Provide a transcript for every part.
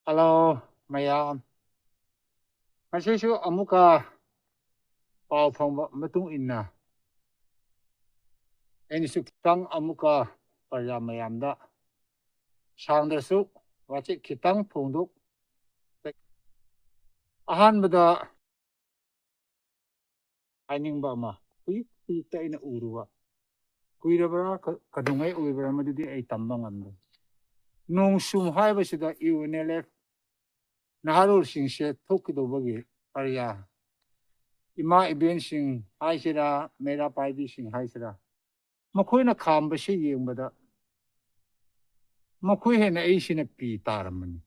Hello, maya. Masisyo amuka pao phong matung inna. Eni sukitang amuka parya mayamda. Sangdersu wachi kitang pungduk. Ahan bada aining ba ma. Kuy ta ina uruwa. Kuy rabara kadungay uibara madudi ay tambang amdo. Nung sumhay ba sida iunelef naharul sing se thokido bagi parya. Ima ibin sing hai sira mera paibi sing hai sira. Makoy khamba si yengbada makoy hena ay sina pi taramani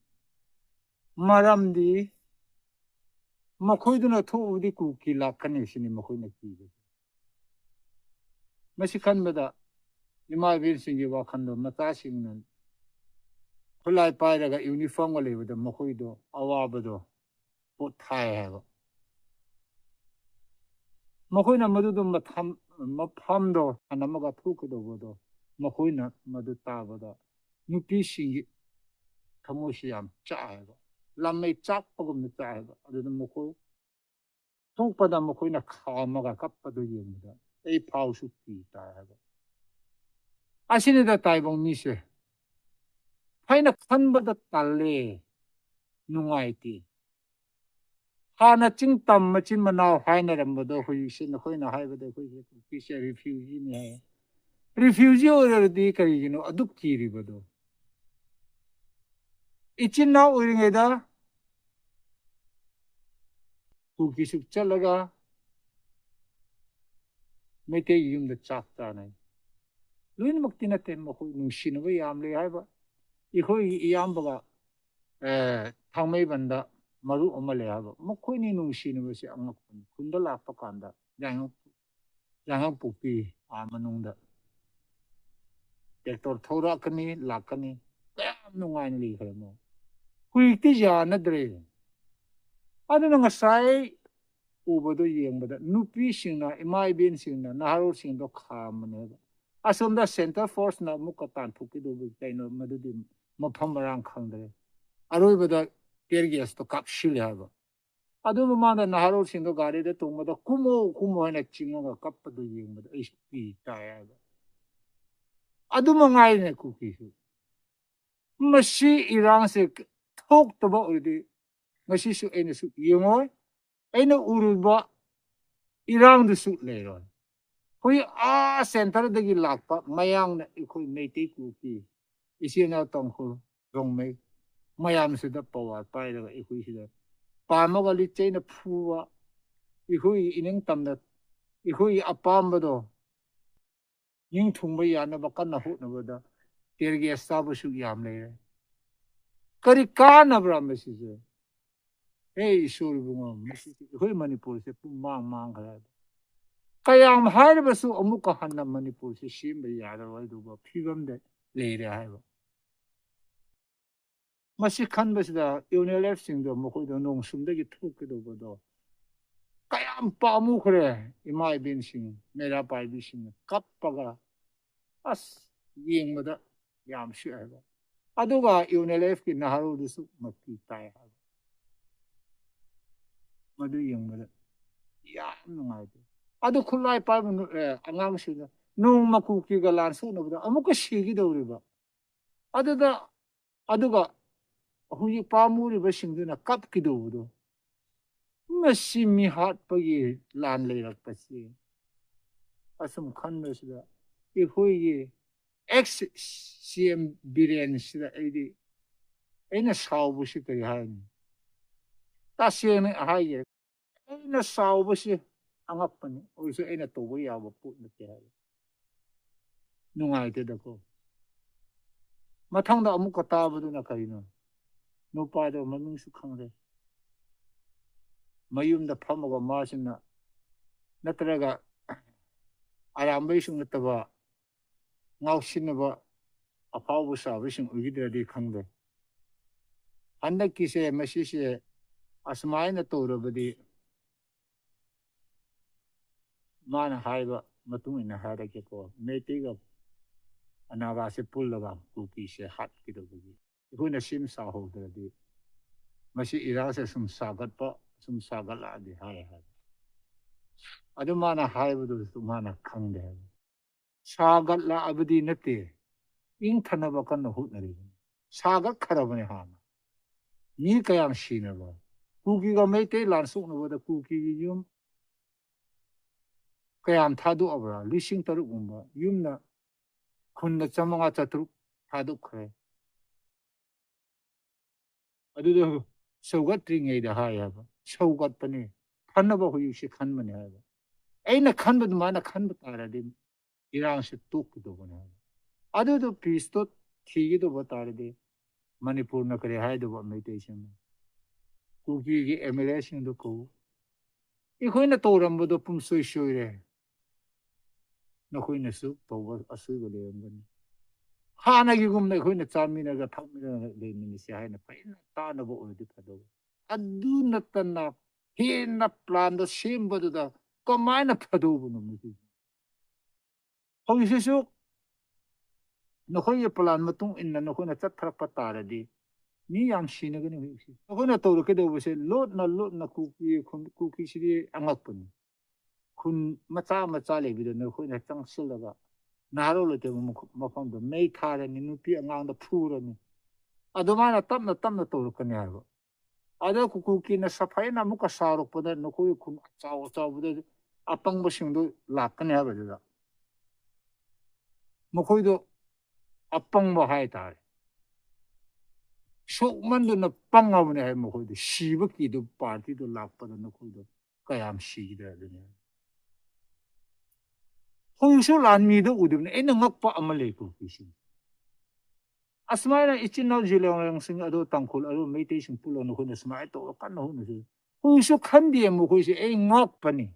maramdi makoy duna thuudi ku kila kani sini makoy na ki masikan bada ima bir singi wa khando mata singnan khulai pai daga uniform wa lebada makoy do awabado pot thai haba makoy na madu do mafam do anamaga thukido bodo makoy na madu tabada nupi singi kamushiyam chaayba lamay chakpagum na chaayba aduna makoy thukpada makoy na khamaga kappado yengda ay pausu pi taayba asinida taibong mise haina khanbada talle nungaiti hana chingtam machin manaw haina rambado hui sin hoina haibada hui pise refugee ne refugee ordi karigino aduk kiribado ichin na uringeda kuki chalaga mete yum da chakta nai luin makti na tem ko nungsin ba yam le hai ba ihoi yam ba thangmei banda maru oma le ha ba makhoi ni nungsin ba si angak khunda la pa kanda yang pupi a manung da tektor thora kani lakani yam nungai ni li khamo hui ti ja na dre aduna ngasai ubado yengbada nupi singna imai bin singna naharo singdo khamane asomda center force na mukatan thuki do taino madudi mafam rang khangdre aroi bada tergias to kapshil haba adu manda naharo singdo gari de tumada kumo na chinga kapado yengbada hp taya adu mangai ne kuki su masi irang se thok to ba udi masi su ene su yengoy ene uruba irang du su le ron hui a center de gi lakpa mayang na ikoi meiti ku ki isina tong khu rong me mayam su da power pai da ikoi si da pa ma ga li chain phuwa ikoi ineng tam da ikoi apam ba do ning thung ba ya na ba kan na hu na ba da terge sta bu su yam le kari ka na bra me si je hey sur bu ngom ikoi manipur se pu mang khala kayam haibasu amuka hanna manipur se simba yara wai duba phigam de leire haiba masi khanbasida unlf singdo mokoi do nong sumdagi thuk do bodo kayam pamu khre imai bin sing mera pai bi sing kappaga as yengmada yam shi haiba aduga unlf ki naharu dusu makki tai haiba madu yengmada yam nungai adu khulai pa angang sina nung makuki ga lan su no amuka sigi dawriba aduga hui pamuri ba singduna kap ki do masi mi hat pagi lan le rak pasi asum khan no sida e hui ex cm biren sida edi ena saw bu si kari han ta se ne haye ena saw bu si angapani oiso ena to bu ya bu pu na te nungai te da ko mathang da amuka ta bu na karino no pa do maming su khangre mayum da phamaga masina natraga arambai sung nataba ngausinaba apaw bu sa bising ugidra di khangde anda kise masi se asmai na to robadi mana haiba matung ina hada ke ko metiga anaga se pullaga kuki se hat ki do bi huna sim sa ho di Masih irasa sum sagat pa sum sagat la di hai. Adu mana hai betul tu mana kang deh. Sagat la abadi nete. Ing thana bakan no hut nari. Sagat kharab ne ha. Ni kayam shina ba. Kuki ga mai te lan suk no ba kuki yum. Kayam thadu abra lising taruk umba yum na kun na chamanga chatruk thadu khre. Adu do saugat ringai da hai ba. Saugat pane. Thana ba hu shi khan mane hai ba. Ai na khan ba mana khan ba tara din. Irang se tuk do bana. Adu do peace to thigi do batare de. Manipur na kare hai do ba meditation. Kuki gi emulation do ko. Ikoi na toram ba do pum soi soi re. Na khoi na su to ba asui ba le ngani. Ha na gi gum na khoi na chami na ga thak mi na le ni se hai na pai na ta na bo o di phado. Adu na tan na he na plan do sim ba do da ko mai na phado bu no mi. Hoi se su na khoi ye plan ma tung in na khoi na chat thrak pa ta ra di. Ni yam shi na ga ni hui si. Na khoi na to ro ke do bu se lot na kuki si angak pun. Kun macha le bi do na khoi na chang sil la ga. Naro le te ma pham do mai kha ra ni nu pi angang da phu ra ni. Adu ma na tam na to ro ka ni ha ba. Adu kuki na safai na mu ka sa ro pa da na khoi kun chaw bu de apang ba sing do la ka ni ha ba da. Mo khoi do apang ba hai ta. Sok man do na pang aw ne hai mo khoi do shi ba ki do party do la pa da na khoi do kayam shi da de ni. Hoi su lan mi do udim ne ena ngak pa amale ko kisi. Asmai na ichin na jilong lang sing ado tangkol ado meditation pulo no khoi na smai to kan no no se. Hoi su khan di mo khoi se e ngak pa ni.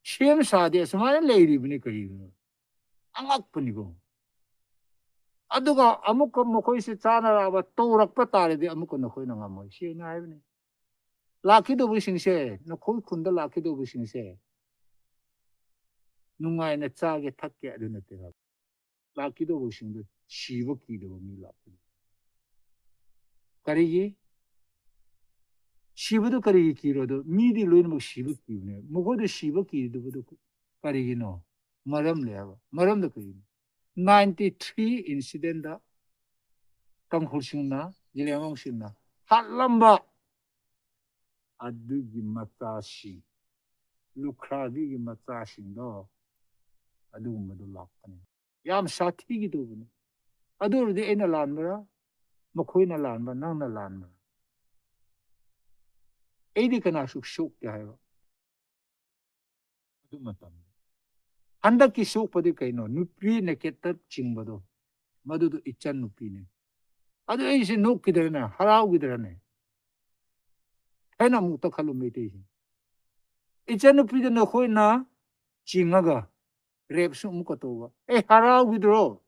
Shem sa de asmai na le ri bi ni kari. Angak pa ni ko. Aduga amuk mo khoi se chana ra ba to rak pa ta re de amuk no khoi na ngamoy. Se na ai ni. Laki do bu sing se no khoi khun da laki do bu sing se. Nungai na cha ge thak ke adu na te ra. Laki do bu sing do shiva ki do mi la. Kari gi shiva do kari gi ki ro do mi di loin mo shiva ki ne. Mo ko do shiva ki do do kari gi no. Maram le ba. Maram do ki. 93 incident da tang hul sing na jilemong sing na. Hat lamba adu gi mata shi. Lukra gi mata sing do. Adu madu lak pani. Yam sathi gi do ni. Adu de ena lan mara. Makhoi na lan ba nang na lan ba. Edi kana shuk ya hai ba. Adu matam. Handa ki shuk padi kai no nupi ne ketat ching ba do. Madu do ichan nupi ne. Adu ei se nok kidare na harau kidare ne. Hena mu ta khalu me te. Ichan nupi de no khoi na chinga ga. Rep su mu ko to ba. E harau kidro.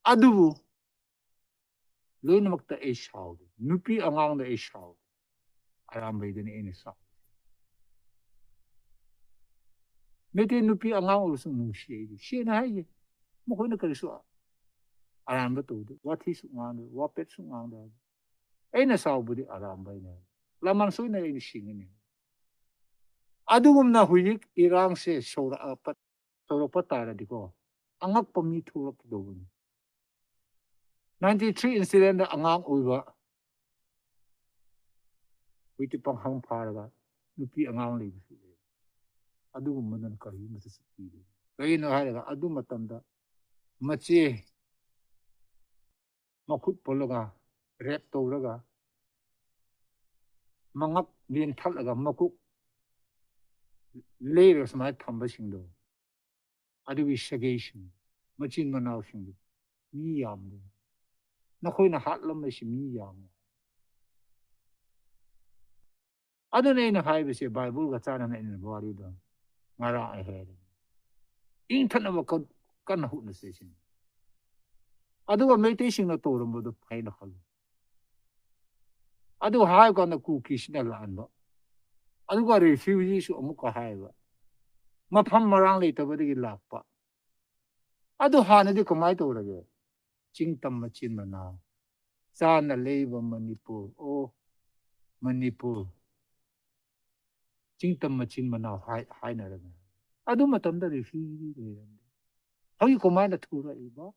Adubu loin makta e shaw nupi angang da e shaw aram bai den ene sa mete nupi angang ul sung shi na hai mo ko na kari su aram ba to wa thi su ngang wa pet su ngang da ene saw bu di aram bai na lamang su na e sing ni adugum na huyik irang se sora pat ta ra di ko angak pami thu rap do 93 incident da angang uiba. Witi pang hang paraga. Nupi angang li. Adu manan kari masasipi. Kaya no hai daga adu matanda. Machi. Makut polaga. Rep to raga. Mangap lien thal aga makuk. Later sa mga thamba singdo. Adu visagation. Machin manaw singdo. Niyam do. Na khoi na hat lam si mi yang adu nei na hai se bible ga chana na in bari do ngara ai he in thana ba kan hu na se sin adu ga meditation na to ro mo do phai na khol adu hai ga na ku ki sin la an ba adu ga refugee su amu ka hai ba ma pham marang le to ba de la pa adu ha na de ko mai to ra ge ching tam ma chin ma na Sana labor Manipur. Oh, Manipur. Ching tam machin mana high na rin. Ado matamda refugee rin. How you command a tour iba?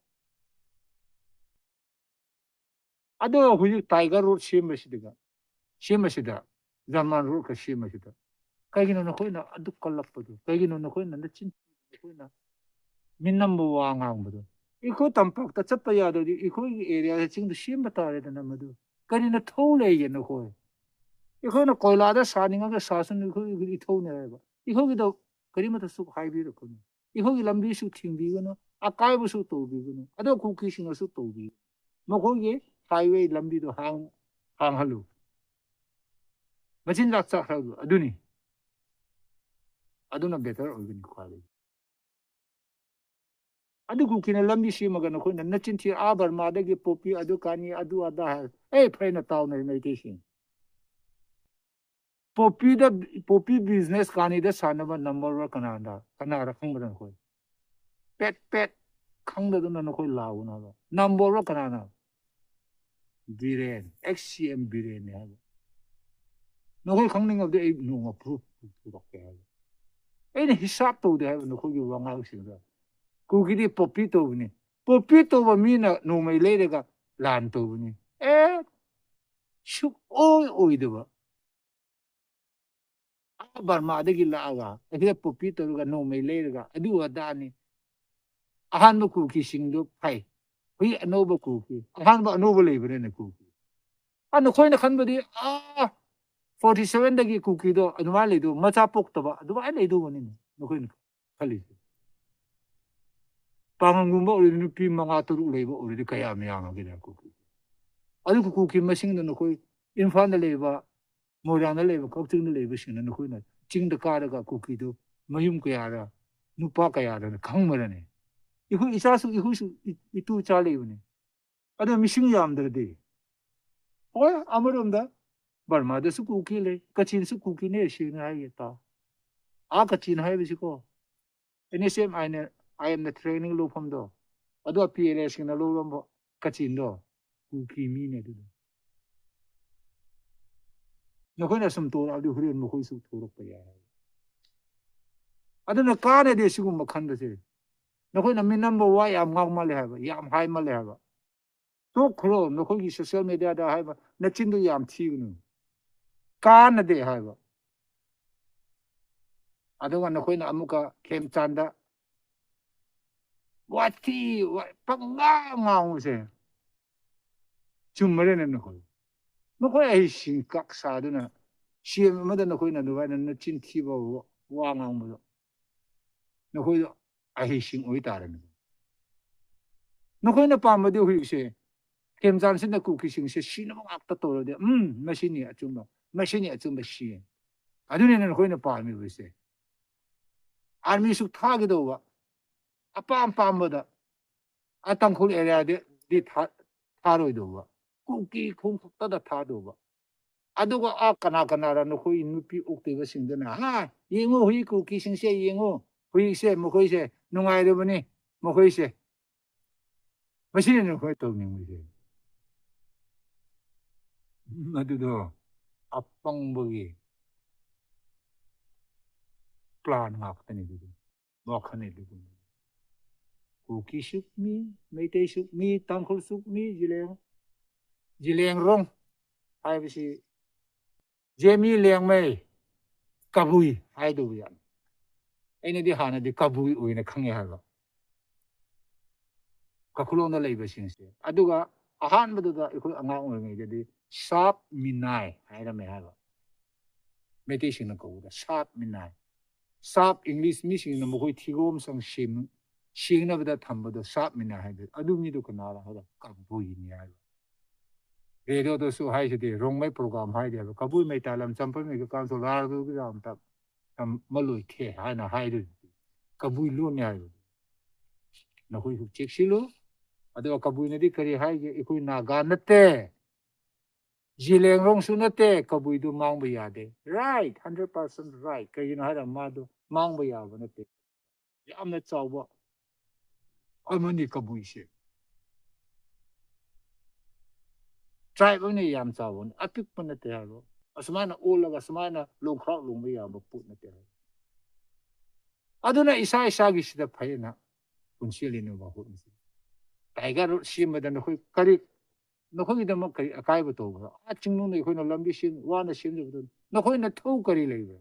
Ado who tiger road shame masidiga. Shame masida. Zaman road ka shame masida. Kaya gino na ko na ado kalap pa do. Kaya gino na ko na chin ko na. Minambo wangang ba do. Iko tampak ta chapa yado di iko area ching do shame batare na madu. Kaya na thole yan na ko. Iko na koilada saninga ka sasun iko ito na ba. Iko gito kari mata suk highway ro ko. Iko lambi su tingbi ko no. Akay bu su tobi ko no. Ado cookie singa su tobi. Mako ye highway lambi do hang halu. Machin laksa halu aduni. Aduna better organic quality. Adu cookie na lambi si magano ko na nachinti abar madagi popi adu kani adu ada. Eh pray na tao na meditation. Popi business kani da sanaba number one kanada kanara kang badan ko. Pet kang da na ko lao na ba. Number one kanana. Biren XCM biren ya. No ko kang ning of the no approve to dokter. Eh ni hisap to de no ko yu wang au sing da. Ku ki di popi to ni. Popi to ba mi na no mai le de ga lan to ni. Eh shu oi de ba. Barma de gila aga ede popito ga no me le ga adu ada ni ahan ba ku ki sing do pai hui ano ba ku ki ahan ba ano ba le bre ne ku ki ano khoi na khan ba di 47 da gi ku ki do anu ma le do ma cha pok to ba adu ba le do ni no khoi na khali pangangum ba uri ni pi manga turu le ba uri kaya me yang ga ku ki adu ku ki ma sing no khoi infan da le ba Morang na leba kauting na leba sing na ko na ching da ka da ku ki do mayum kaya ra nupa kaya ra khang mara ne ihu isa su ihu su itu cha le ne ado missing yam da de oy amarum da barma da su ku ki le kachin su ku ki ne shi na ai ta a kachin hai bi ko any same I am the training lo phom do ado PLS na lo rom kachin do ku ki mi ne do no ko na sum to adu hurin mo ko su to pa ya adu na ka ne de sigum makhan da se no ko na min number wa ya ngak ma le ha ba ya hai ma le ha ba to khro no ko gi social media da hai ba na chin do yam thi nu ka na de ha ba adu wa no ko na amuka kem chan da wa thi wa pa nga ngau se chum ma le ne no ko no ko ai shin kak sa du na shi ma da no ko na do wa na chin thi ba wa ngang mo no ko ai shin oi ta re no ko na pa ma de hui se kem jan sin na ku ki sing se shi na ma ta to de ma shi ni a chum ba shi adu ne no ko na pa mi hui se army su tha ge do ba apam pam ba da atang khul area de di tha roi do ba ku ki khung ta da tha do ba adu ko a kana ra no ko in pi ok te ba sing de na ha yengo hui ku ki sing se yengo hui se mo ko se no ngai de ba ni mo ko se ma shi ne no ko to mi mu se adu do apang ba gi plan ngak ta ni du mo khan ni du ku ki suk mi mei te suk mi tang khul suk mi jileng rong hai bi si jemi leng mei kabui hai do ya ai ne di hana di kabui ui na khang ya ba ka khulong da lei ba sing se aduga ahan ba da ikhu anga ong ngai de sharp minai hai da me ha ba meditation na ko da sharp minai sharp english mi sing na mo khoi thigom sang shing na ba da tham ba da sharp minai hai de adu mi do kana la ha da kabui ni ya radio तो सु high से रोंग में programme high दे कबूई में तालम चंपल में काम तो लार दो के हम तक हम मलुई थे हाई ना हाई दे कबूई लो ने आयो ना कोई चेक सिलो अदो कबूई ने दी करी हाई के कोई नागा नते जिलेंग रोंग सु नते कबूई दो मांग बया दे राइट 100% राइट कई ना हाई मा दो मांग बया ब नते याम ने चाव बो अमनी कबूई से tribe เนี่ยยามซาวน์อปิกปนเตฮาโรอสมานะโอลกะสมานะลงครอกลงไม่ยามปุนเตฮาอะดุนะอิซากิสิดะไผนะปุนชิลินบะหุนสิไกกะชิมะดะนคุยกะรินคุยดะมะกะริอะกายบะโตบะอะจิงนุนคุยนะลัมบิชินวานะชิมบะโตนคุยนะทูกะริเลยบะ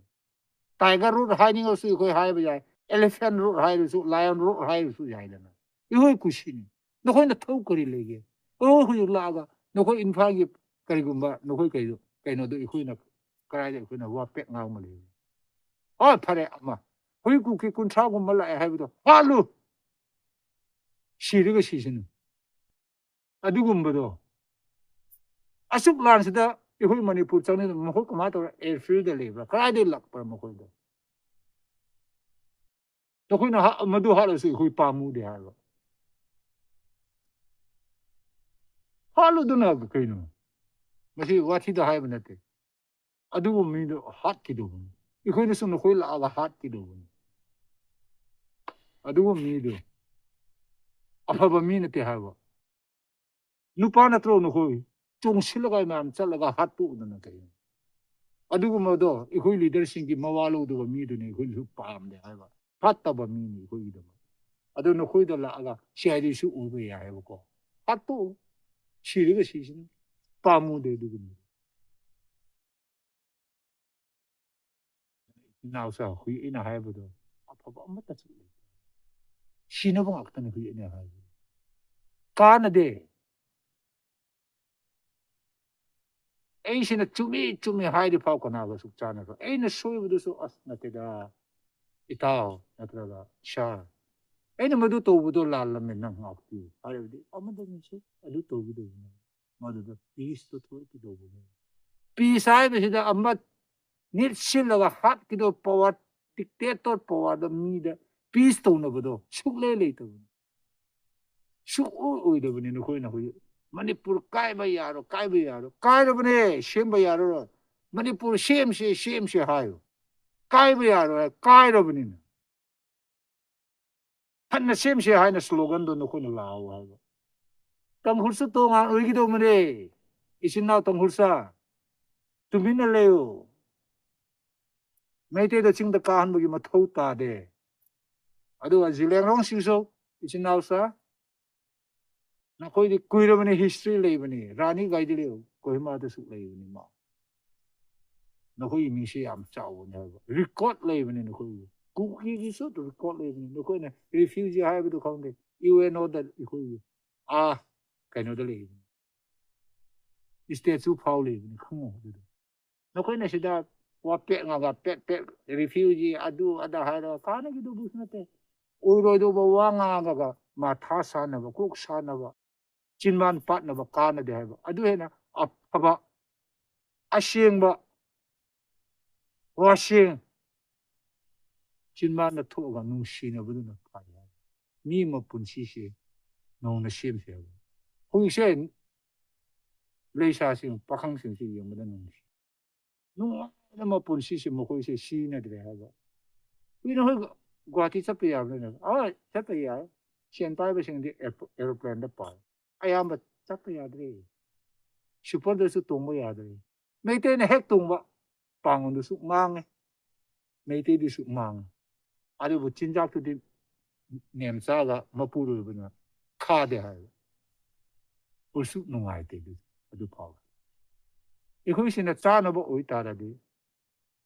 tiger root hiding also koi hai bajai elephant root hai su lion root hai su jai dana ihoi kushini no koi na thau kari lege o hu la ga no koi infa gi kari gumba no koi kai do kai no do ihoi na karai de ihoi na wa pek ngau ma le o phare ama hui ku ki kun tha gum la hai bu do ha lu shi ri ga shi sin adu gumba do asuk lan sida ihoi manipur chang ne mo ko ma to airfield de le bra karai de lak par mo ko do to khoi na madu ha lo su ihoi pa mu de ha lo ha lo do na ga kai no ma si wa thi da hai ba na te adu mo mi do hat ki do ihoi ne su no khoi la ga hat ki do adu mo mi do apa ba mi ne te ha ba nu pa na tro no khoi chung silaga man chalaga hatu na kai adu mo do ihoi leader sing ki mawalo do mi do ne ihoi lu pam de hai ba phatta ba mi ni ihoi do adu no khoi do la aga shari su u be ya hai ba ko hatu shi ri ga shi sin pa mu de du ni now sa hui ina hai ba do apa ba ma ta chu shi na ba ta ne hui ina hai ka na de ai sin na chumi hai de phau ko na ga su cha na ko ai na soi bu do so as na te da itaw na tra ga sha ai na ma du to bu do la la me na ngak ti hai de ama da ni su adu to bu do ma do peace to thoi ti do bu peace ai be da amma nit sil la hat ki do power dictator power da mi da peace to na bu do suk le le to suk o do bu ni no khoi na khoi Manipur kai ba yaro kai ro bane shem ba yaro Manipur shem she hayo kai ba yaro kai ro bane han na shem she hai na slogan do no ko na lao ha tam hursa to nga oi gi do mane isin na tam hursa tumin na leo mai te do ching da ka han bu gi ma thau ta de adu a zileng rong siu so isin na sa na koi di kui ro bane history le bane rani gai di le koi ma da su le bane ma na koi mi she am chao ne record le bane na koi ku ki so to record le bane na koi na refugee hai bu khong de UN order koi a kai no de le state su phao le bane khong mo de na koi na sida wa pe nga ga pe refugee adu ada hai ro ka na gi do bus na te oi ro do ba wa nga ga ma tha sa na ba kuk sa na ba Chinman pat na ba ka na de ba adu he na apa ashing ba washing Chinman na tho ga nu shi na bu na ka ya mi ma pun si shi no na sim se ba hui she le sha sing pa khang sing si yong ba na nu na ma pun si mo hui se shi na de ba wi na hui gwa ti sa pe ya na sa pe ya xian pai ba sing de airplane da pa ayam ba chap ya dre super de su tung ba ya dre mei te na hek tung ba pang du su mang mei te di su mang adu bu chin jak tu di nem sa ga ma pu ru ba na kha de ha bu su nu ngai te du adu pa e khoi sin na cha na ba oi ta da di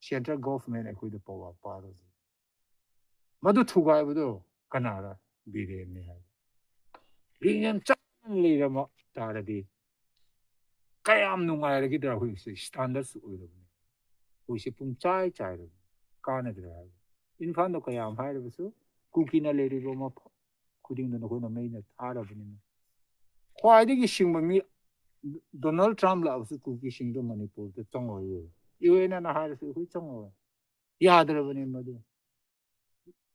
central government e khoi de power pa ro ma du thu ga ba do kana ra bi de ne ha ri nyam cha le ra ma ta da di kayam nu ngai ra gi da hui se standard su oi ro hui se pum chai chai ro ka na de ha in fan do kayam hai ro su ku ki na le ri ro ma khu ding no ko na mai na tha ra ba ni khwai de gi sing ba mi Donald Trump la su ku ki sing do Manipur de chong oi yo na na ha su hui chong oi ya da ba ni ma do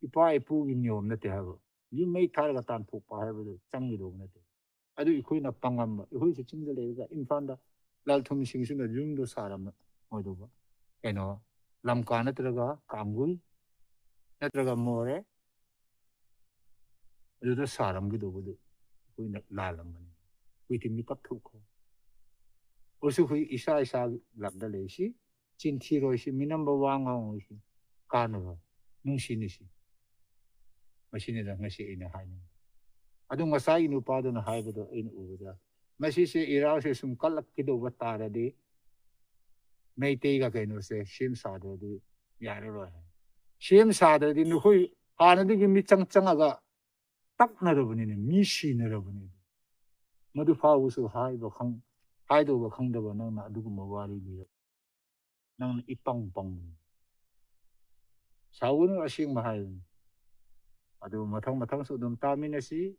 ipa ipu gi nyom na te ha yu mai thar ga tan phok pa ha ba chang gi do na te adu ikhoi na pangam ba ikhoi se ching de le ga infan da lal thum sing su na yum do saram moi do ba eno lam ka na tra ga kamgul na tra ga more adu da saram gi do ba ikhoi na la lam ba wi ti mi kap thu ko usu isa labdale si chinthiro si minamba wangong si kano nung sinisi machine da ngasi ina hanin adung ngasai inu pa do na haibo in uda masi se iraw se sum kalak kido batara di meitei ga kaino se shim sa do di yaro ro shim sa do di nu hui hana di mi chang chang aga tak na ro bani ne mi shi na ro bani madu fa usu haibo khang haido ba khang da ba nang na du ma wari li nang ipang pang sawun asing mahal adu mathang su dum tamin si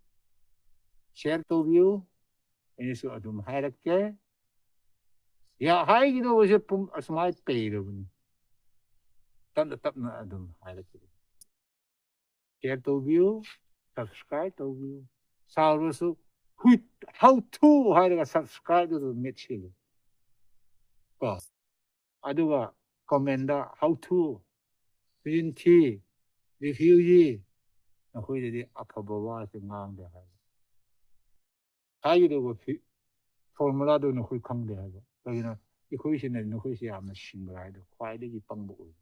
share to view ini su adum hairak ke ya hai gido se pum asmai pe ro ni tan tap na adum hairak ke share to view subscribe to view sauru su hui how to hairak subscribe to mitchil ko adu ga comment da how to print ti review yi na hui de apaba wa se ngang de hai 하이도 그 포뮬라도 놓고 강대 하고 여기는 이 거기서는 놓고 시야면 신거라도 과이득이 방법을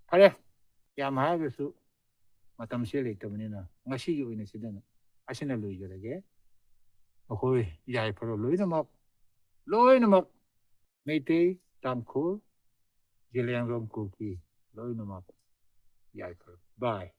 그래 야마하게서 마탐 실리 때문에나 ngasi 요인에 시대는 아시날 로이저게 거기 야이 프로 로이는 막 메이테 담코 질량롬 쿠키 로이는 막 야이 프로 바이